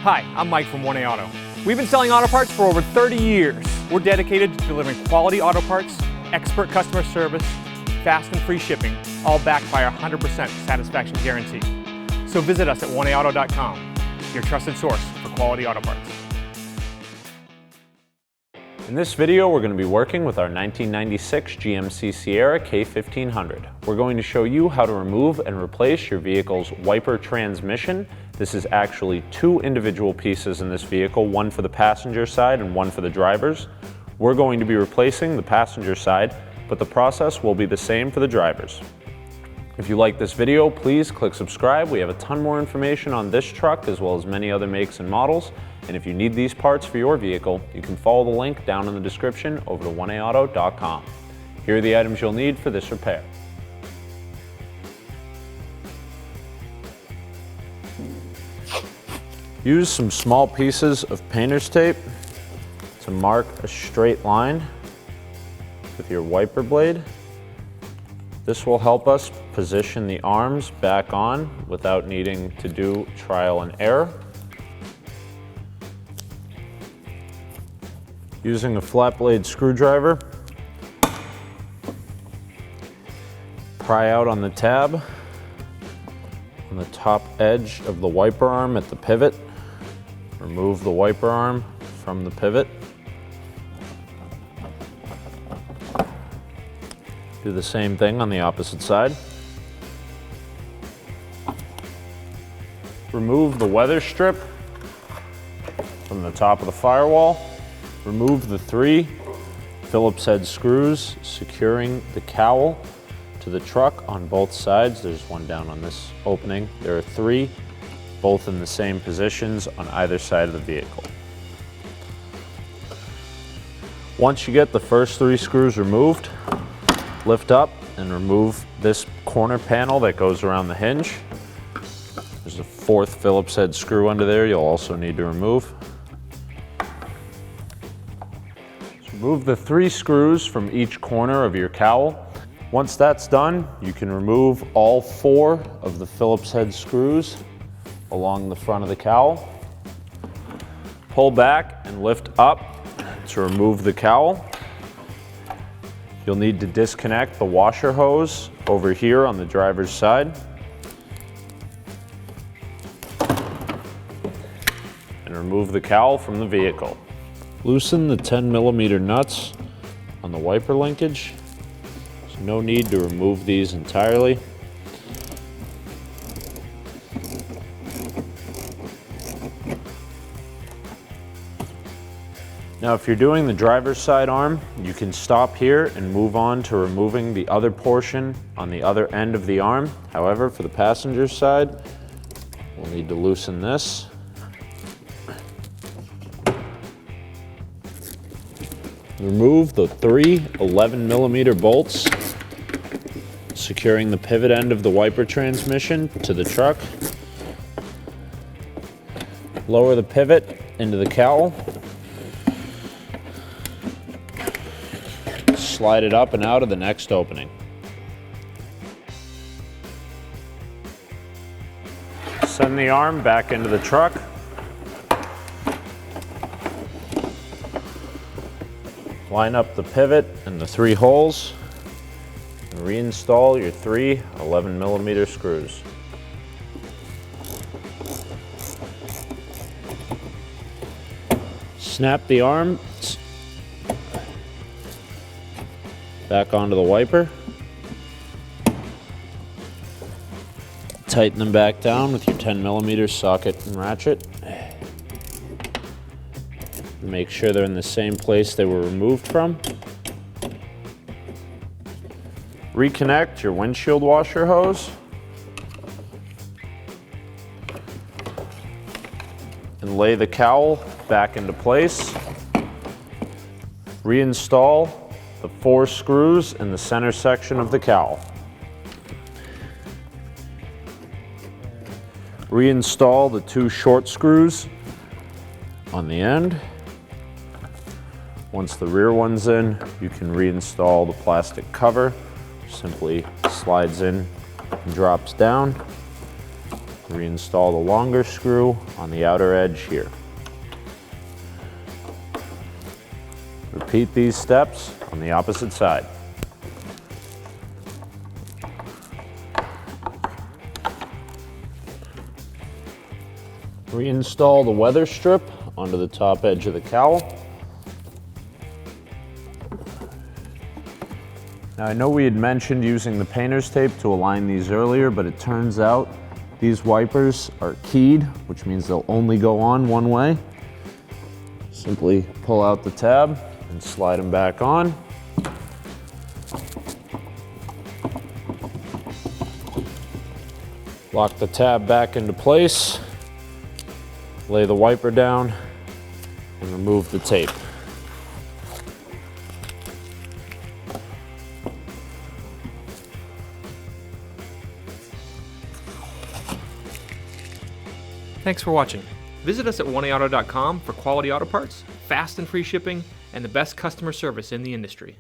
Hi, I'm Mike from 1A Auto. We've been selling auto parts for over 30 years. We're dedicated to delivering quality auto parts, expert customer service, fast and free shipping, all backed by our 100% satisfaction guarantee. So visit us at 1AAuto.com, your trusted source for quality auto parts. In this video, we're going to be working with our 1996 GMC Sierra K1500. We're going to show you how to remove and replace your vehicle's wiper transmission. This is actually two individual pieces in this vehicle, one for the passenger side and one for the driver's. We're going to be replacing the passenger side, but the process will be the same for the driver's. If you like this video, please click subscribe. We have a ton more information on this truck as well as many other makes and models. And if you need these parts for your vehicle, you can follow the link down in the description over to 1AAuto.com. Here are the items you'll need for this repair. Use some small pieces of painter's tape to mark a straight line with your wiper blade. This will help us position the arms back on without needing to do trial and error. Using a flat blade screwdriver, pry out on the tab on the top edge of the wiper arm at the pivot. Remove the wiper arm from the pivot. Do the same thing on the opposite side. Remove the weather strip from the top of the firewall. Remove the 3 Phillips head screws securing the cowl to the truck on both sides. There's one down on this opening. There are 3, both in the same positions on either side of the vehicle. Once you get the first 3 screws removed, lift up and remove this corner panel that goes around the hinge. There's a 4th Phillips head screw under there you'll also need to remove. So remove the 3 screws from each corner of your cowl. Once that's done, you can remove all 4 of the Phillips head screws along the front of the cowl. Pull back and lift up to remove the cowl. You'll need to disconnect the washer hose over here on the driver's side. And remove the cowl from the vehicle. Loosen the 10mm nuts on the wiper linkage. There's no need to remove these entirely. Now, if you're doing the driver's side arm, you can stop here and move on to removing the other portion on the other end of the arm. However, for the passenger side, we'll need to loosen this. Remove the 3 11mm bolts securing the pivot end of the wiper transmission to the truck. Lower the pivot into the cowl. Slide it up and out of the next opening. Send the arm back into the truck. Line up the pivot and the 3 holes and reinstall your 3 11mm screws. Snap the arm back onto the wiper. Tighten them back down with your 10mm socket and ratchet. Make sure they're in the same place they were removed from. Reconnect your windshield washer hose. And lay the cowl back into place. Reinstall the 4 screws in the center section of the cowl. Reinstall the 2 short screws on the end. Once the rear one's in, you can reinstall the plastic cover. Simply slides in and drops down. Reinstall the longer screw on the outer edge here. Repeat these steps on the opposite side. Reinstall the weather strip onto the top edge of the cowl. Now I know we had mentioned using the painter's tape to align these earlier, but it turns out these wipers are keyed, which means they'll only go on one way. Simply pull out the tab and slide them back on. Lock the tab back into place. Lay the wiper down and remove the tape. Thanks for watching. Visit us at oneauto.com for quality auto parts, fast and free shipping, and the best customer service in the industry.